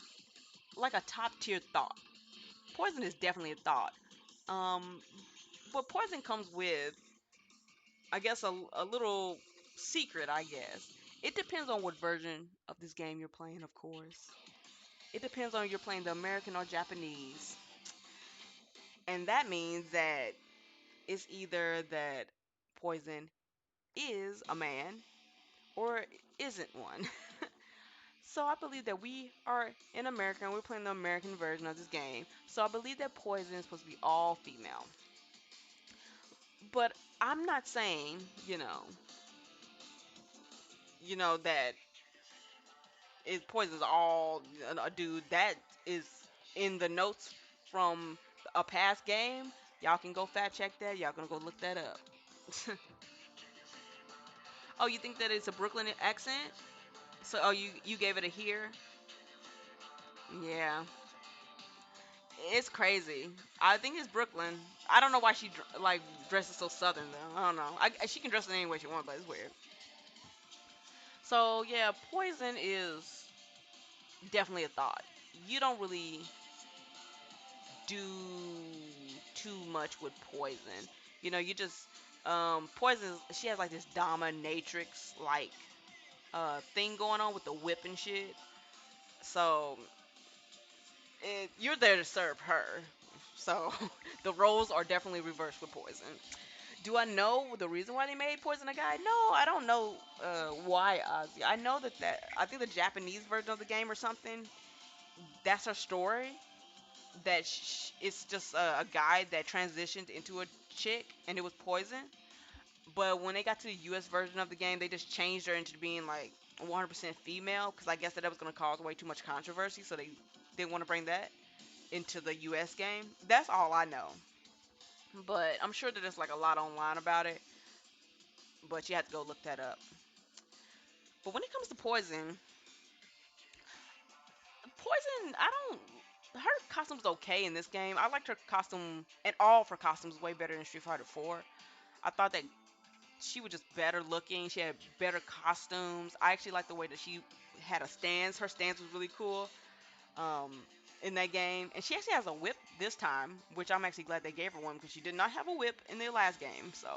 like a top tier thought. Poison is definitely a thought. Um, but poison comes with, I guess, a little secret. I guess it depends on what version of this game you're playing, of course. It depends on if you're playing the American or Japanese, and that means that it's either that poison is a man or isn't one. So I believe that we are in America and we're playing the American version of this game. So I believe that Poison is supposed to be all female. But I'm not saying, that Poison's all a dude. That is in the notes from a past game. Y'all can go fact check that. Y'all gonna go look that up. Oh, you think that it's a Brooklyn accent? So, oh, you gave it a here? Yeah. It's crazy. I think it's Brooklyn. I don't know why she like dresses so southern though. I don't know. She can dress in any way she wants, but it's weird. So yeah, poison is definitely a thought. You don't really do too much with poison. You just poison. She has like this dominatrix like thing going on with the whip and shit. So you're there to serve her. So the roles are definitely reversed with poison. Do I know the reason why they made Poison a guy? No, I don't know why Ozzy. I know that I think the Japanese version of the game or something. That's her story. That it's just a guy that transitioned into a chick, and it was Poison. But when they got to the U.S. version of the game, they just changed her into being like 100% female because I guess that was going to cause way too much controversy, so they didn't want to bring that into the U.S. game. That's all I know. But I'm sure that there's like a lot online about it. But you have to go look that up. But when it comes to Poison, Poison, I don't. Her costume's okay in this game. I liked her costume, and all of her costumes way better than Street Fighter 4. I thought that she was just better looking. She had better costumes. I actually liked the way that she had a stance. Her stance was really cool um, in that game. And she actually has a whip this time, which I'm actually glad they gave her one because she did not have a whip in the last game. So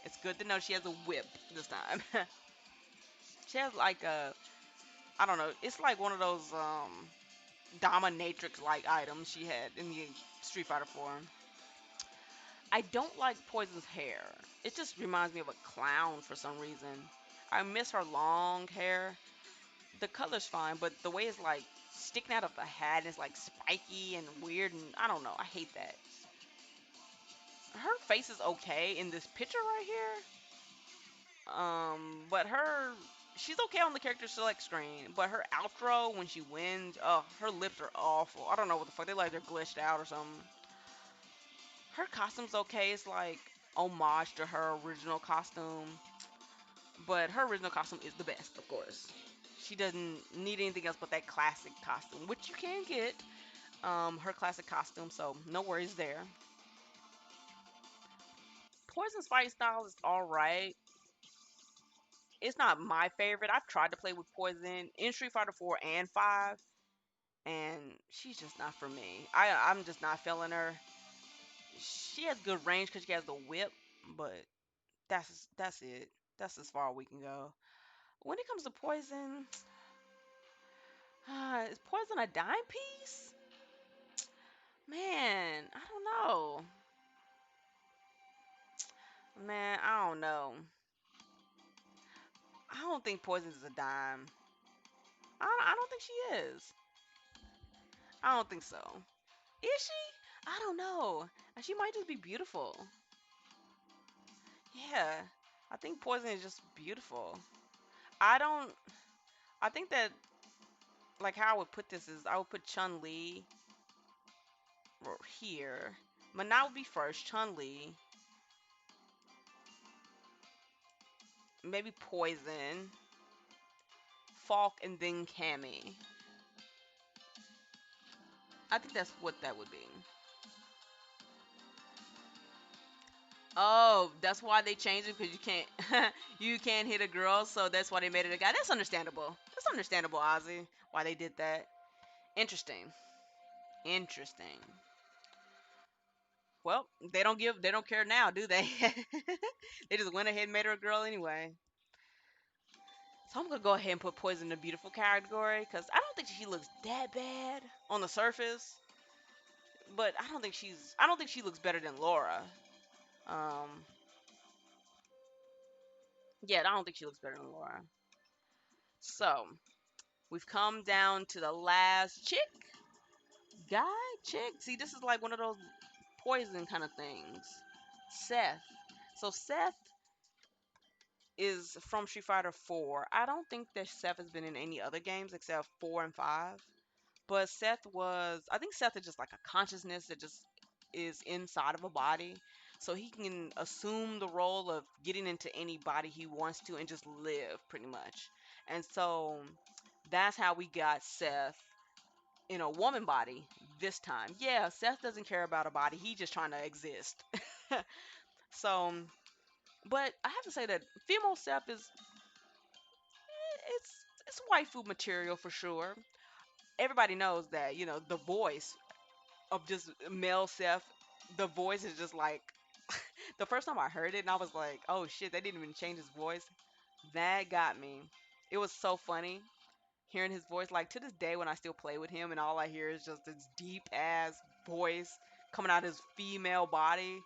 it's good to know she has a whip this time. She has like a, I don't know, it's like one of those dominatrix like items she had in the Street Fighter 4. I don't like Poison's hair. It just reminds me of a clown for some reason. I miss her long hair. The color's fine, but the way it's like sticking out of the hat and it's like spiky and weird and I don't know. I hate that. Her face is okay in this picture right here. But she's okay on the character select screen, but her outro when she wins, oh, her lips are awful. I don't know what the fuck. They like they're glitched out or something. Her costume's okay. It's like homage to her original costume, but her original costume is the best, of course. She doesn't need anything else but that classic costume, which you can get. Her classic costume, so no worries there. Poison's fight style is all right. It's not my favorite. I've tried to play with Poison in Street Fighter 4 and 5, and she's just not for me. I'm just not feeling her. She has good range because she has the whip, but that's it. That's as far we can go. When it comes to Poison, is Poison a dime piece? Man, I don't know. Man, I don't know. I don't think Poison is a dime. I don't think she is. I don't think so. Is she? I don't know. She might just be beautiful. Yeah, I think Poison is just beautiful. I don't. I think that like how I would put this is I would put Chun Li here. Manat would be first. Chun Li, maybe Poison, Falk, and then Cami. I think that's what that would be. Oh, that's why they changed it because you can't you can't hit a girl, so that's why they made it a guy. That's understandable. That's understandable, Ozzy. Why they did that. Interesting. Interesting. Well, they don't care now, do they? They just went ahead and made her a girl anyway. So I'm gonna go ahead and put Poison in the beautiful category because I don't think she looks that bad on the surface, but I don't think she looks better than Laura. Um, yeah, I don't think she looks better than Laura. So we've come down to the last chick, guy, chick. See, this is like one of those poison kind of things. Seth. So Seth is from Street Fighter 4. I don't think that Seth has been in any other games except 4 and 5. But I think Seth is just like a consciousness that just is inside of a body. So he can assume the role of getting into any body he wants to and just live pretty much. And so that's how we got Seth in a woman body this time. Yeah, Seth doesn't care about a body. He's just trying to exist. So, but I have to say that female Seth is it's waifu material for sure. Everybody knows that, the voice of just male Seth, the voice is just like the first time I heard it and I was like, "Oh shit, they didn't even change his voice." That got me. It was so funny hearing his voice. Like to this day when I still play with him and all I hear is just this deep ass voice coming out of his female body.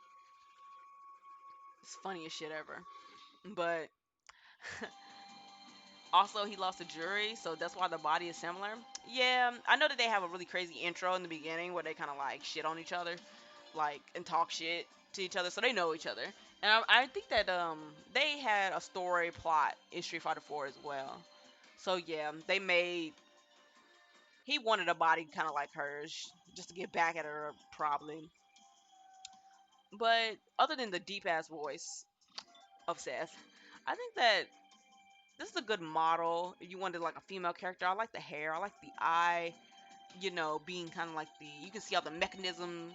It's funniest shit ever. But also, he lost a jury, so that's why the body is similar. Yeah, I know that they have a really crazy intro in the beginning where they kind of like shit on each other, like and talk shit to each other, so they know each other. And I think that they had a story plot in Street Fighter 4 as well. So yeah, he wanted a body kind of like hers just to get back at her probably. But other than the deep ass voice of Seth, I think that this is a good model. If you wanted like a female character, I like the hair, I like the eye, being kind of like you can see all the mechanisms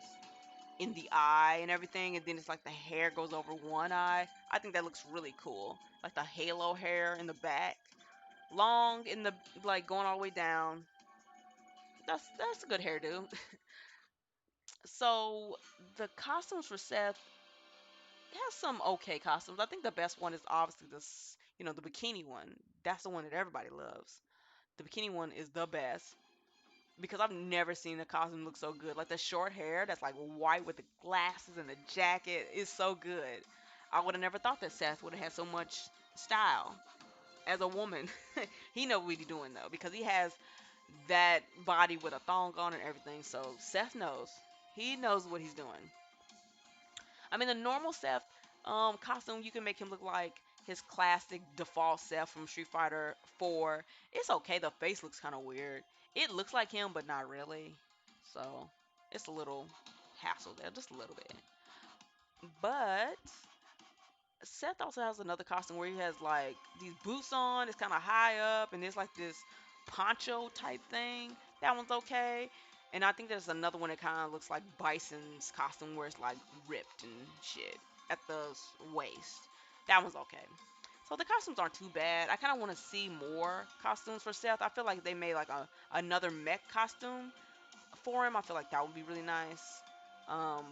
in the eye and everything, and then it's like the hair goes over one eye. I think that looks really cool. Like the halo hair in the back, long in the like going all the way down. That's a good hairdo. So the costumes for Seth has some okay costumes. I think the best one is obviously the bikini one. That's the one that everybody loves. The bikini one is the best because I've never seen a costume look so good. Like the short hair that's like white with the glasses and the jacket is so good. I would have never thought that Seth would have had so much style as a woman. He know what he's doing though because he has that body with a thong on and everything. So Seth knows. He knows what he's doing. I mean, the normal Seth costume, you can make him look like his classic default Seth from Street Fighter 4. It's okay. The face looks kind of weird. It looks like him, but not really. So it's a little hassle there, just a little bit. But Seth also has another costume where he has like these boots on. It's kind of high up, and there's like this poncho type thing. That one's okay. And I think there's another one that kind of looks like Bison's costume, where it's like ripped and shit at the waist. That one's okay. So the costumes aren't too bad. I kind of want to see more costumes for Seth. I feel like they made like another mech costume for him. I feel like that would be really nice.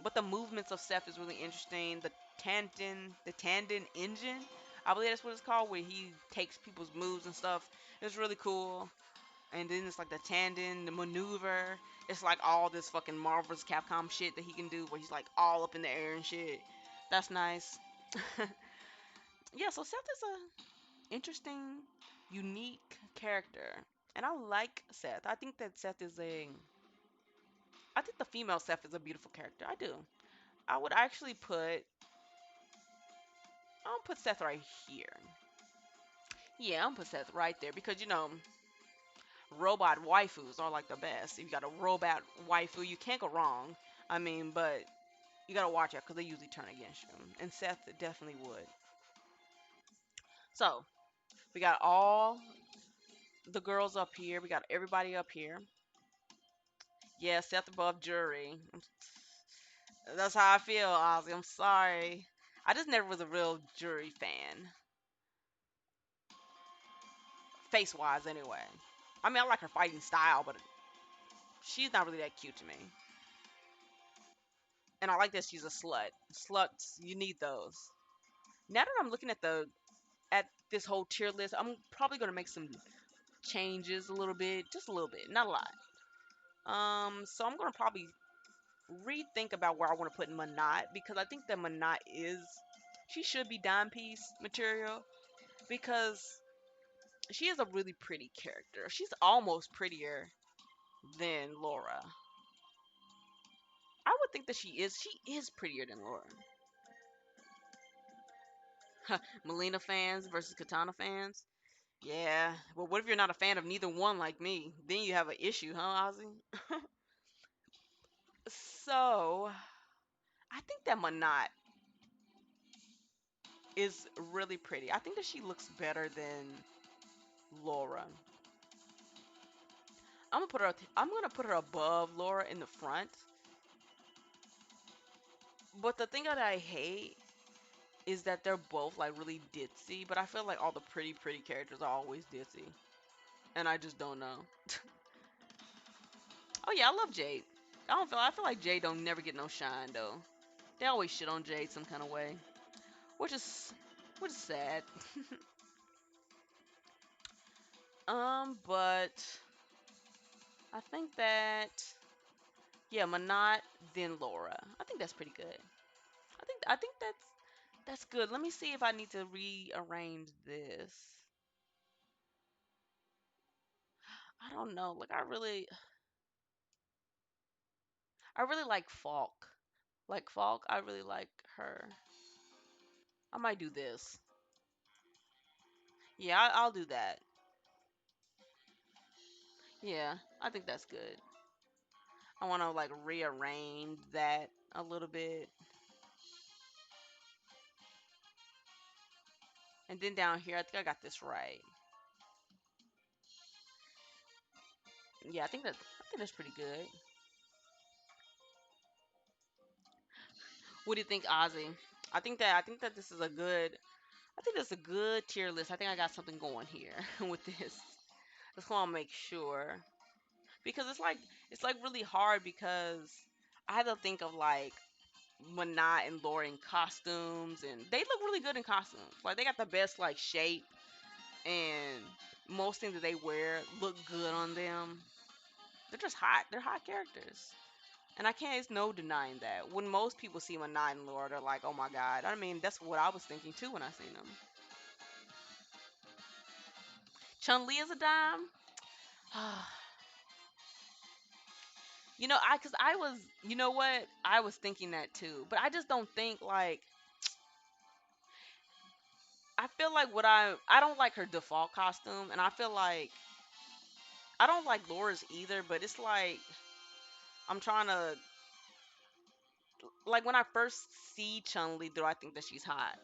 But the movements of Seth is really interesting. The tandem engine, I believe that's what it's called, where he takes people's moves and stuff. It's really cool. And then it's like the tandem, the maneuver. It's like all this fucking Marvel vs. Capcom shit that he can do, where he's like all up in the air and shit. That's nice. Yeah, so Seth is a interesting, unique character, and I like Seth. I think the female Seth is a beautiful character. I do. I would actually I'll put Seth right here. Yeah, I'll put Seth right there because robot waifus are like the best. If you got a robot waifu, you can't go wrong. I mean, but you gotta watch out because they usually turn against you, and Seth definitely would. So we got all the girls up here. We got everybody up here. Yeah, Seth above jury. That's how I feel, Ozzy. I'm sorry. I just never was a real jury fan. Face wise, anyway. I mean, I like her fighting style, but she's not really that cute to me. And I like that she's a slut. Sluts, you need those. Now that I'm looking at this whole tier list, I'm probably gonna make some changes a little bit, just a little bit, not a lot. So I'm gonna probably rethink about where I want to put Manat because I think that Manat she should be dime piece material because she is a really pretty character. She's almost prettier than Laura. I would think that she is. She is prettier than Laura. Melina fans versus Katana fans. Yeah, but what if you're not a fan of neither one like me? Then you have an issue, huh, Ozzy? So, I think that Manat is really pretty. I think that she looks better than Laura. I'm gonna put her above Laura in the front. But the thing that I hate is that they're both like really ditzy. But I feel like all the pretty characters are always ditzy, and I just don't know. Oh yeah, I love Jade. I feel like Jade don't never get no shine though. They always shit on Jade some kind of way, which is which is sad. But I think that yeah, Manat then Laura. I think that's pretty good. I think that's good. Let me see if I need to rearrange this. I don't know. Like I really like Falk. Like Falk, I really like her. I might do this. Yeah, I'll do that. Yeah, I think that's good. I want to like rearrange that a little bit. And then down here, I think I got this right. Yeah, I think that's pretty good. What do you think, Ozzy? I think that this is a good. I think that's a good tier list. I think I got something going here with this. Just want to make sure because it's like really hard because I had to think of like Manat and Laura in costumes, and they look really good in costumes. Like they got the best like shape, and most things that they wear look good on them. They're just hot. They're hot characters. And I can't, it's no denying that. When most people see Manat and Laura, they're like, oh my god. I mean, that's what I was thinking too when I seen them. Chun Li is a dime. Cause I was, you know what? I was thinking that too. But I just don't think like, I feel like I don't like her default costume. And I feel like, I don't like Laura's either. But it's like, I'm trying to, like when I first see Chun Li, do I think that she's hot?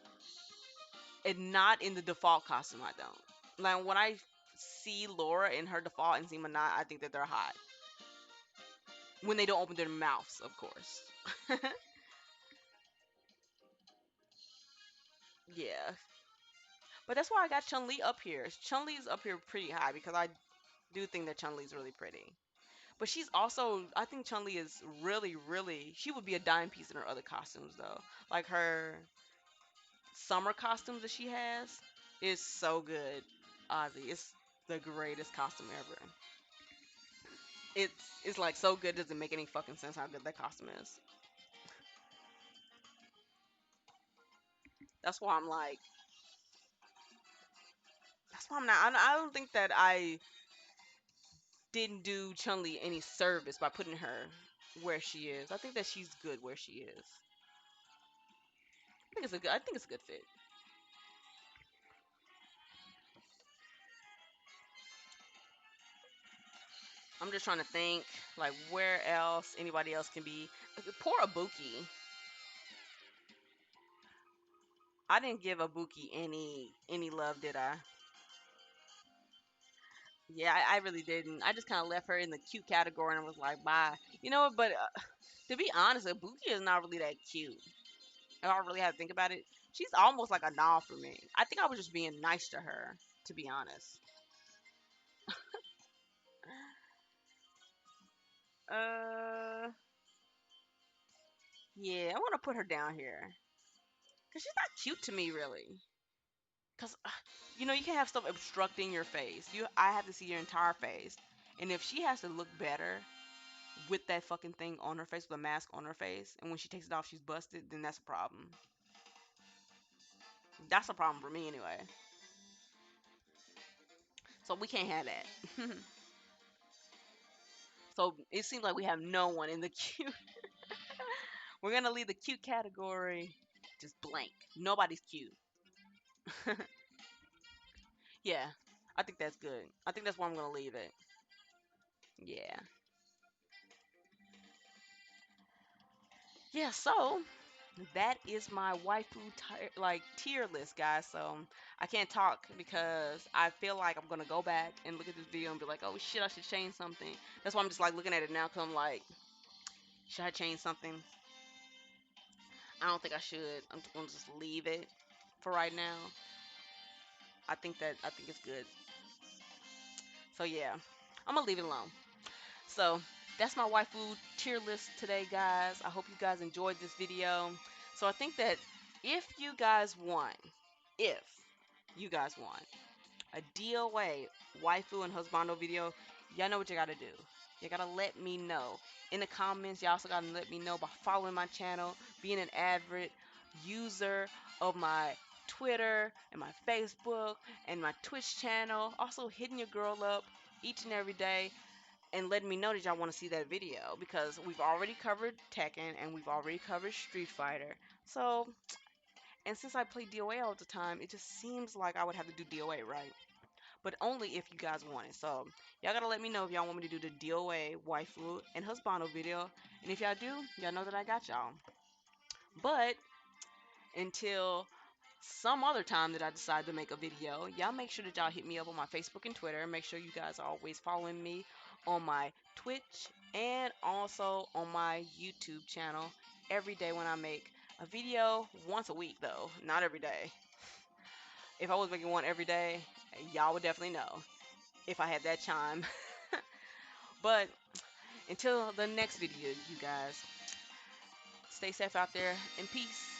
And not in the default costume, I don't. Like when I see Laura in her default and see Manat, I think that they're hot. When they don't open their mouths, of course. Yeah. But that's why I got Chun Li up here. Chun Li's up here pretty high because I do think that Chun Li's really pretty. But she's also, I think Chun Li is really, she would be a dime piece in her other costumes though. Like her summer costumes that she has is so good. Ozzy, it's the greatest costume ever. It's like so good, doesn't make any fucking sense how good that costume is. That's why I'm like, that's why I'm not. I don't think that I didn't do Chun Li any service by putting her where she is. I think that she's good where she is. I think it's a good fit. I'm just trying to think like where else anybody else can be. Poor Ibuki. I didn't give Ibuki any love, did I? Yeah, I really didn't. I just kind of left her in the cute category and was like, bye. You know what? But to be honest, Ibuki is not really that cute. If I really have to think about it, she's almost like a doll for me. I think I was just being nice to her, to be honest. Uh, yeah, I want to put her down here because she's not cute to me, really. Because you can have stuff obstructing your face. I have to see your entire face, and if she has to look better with that fucking thing on her face, with a mask on her face, and when she takes it off, she's busted, then that's a problem. That's a problem for me anyway. So we can't have that. So it seems like we have no one in the cute. We're gonna leave the cute category just blank. Nobody's cute. Yeah, I think that's good. I think that's where I'm gonna leave it. Yeah. Yeah. So that is my waifu tier list, guys. So I can't talk because I feel like I'm gonna go back and look at this video and be like, oh shit, I should change something. That's why I'm just like looking at it now, cause I'm like, should I change something? I don't think I should. I'm just gonna just leave it for right now. I think it's good. So yeah, I'm gonna leave it alone. So that's my waifu tier list today, guys. I hope you guys enjoyed this video. So I think that if you guys want, if you guys want a DOA waifu and husbando video, y'all know what you gotta do. You gotta let me know in the comments. You also gotta let me know by following my channel, being an avid user of my Twitter and my Facebook and my Twitch channel. Also hitting your girl up each and every day and letting me know that y'all want to see that video because we've already covered Tekken and we've already covered Street Fighter. So, and since I play DOA all the time, it just seems like I would have to do DOA, right? But only if you guys want it. So, y'all gotta let me know if y'all want me to do the DOA, waifu, and husbando video. And if y'all do, y'all know that I got y'all. But until some other time that I decide to make a video, y'all make sure that y'all hit me up on my Facebook and Twitter. Make sure you guys are always following me on my Twitch and also on my YouTube channel every day when I make a video once a week though, not every day. If I was making one every day, y'all would definitely know if I had that time. But until the next video, you guys, stay safe out there and peace.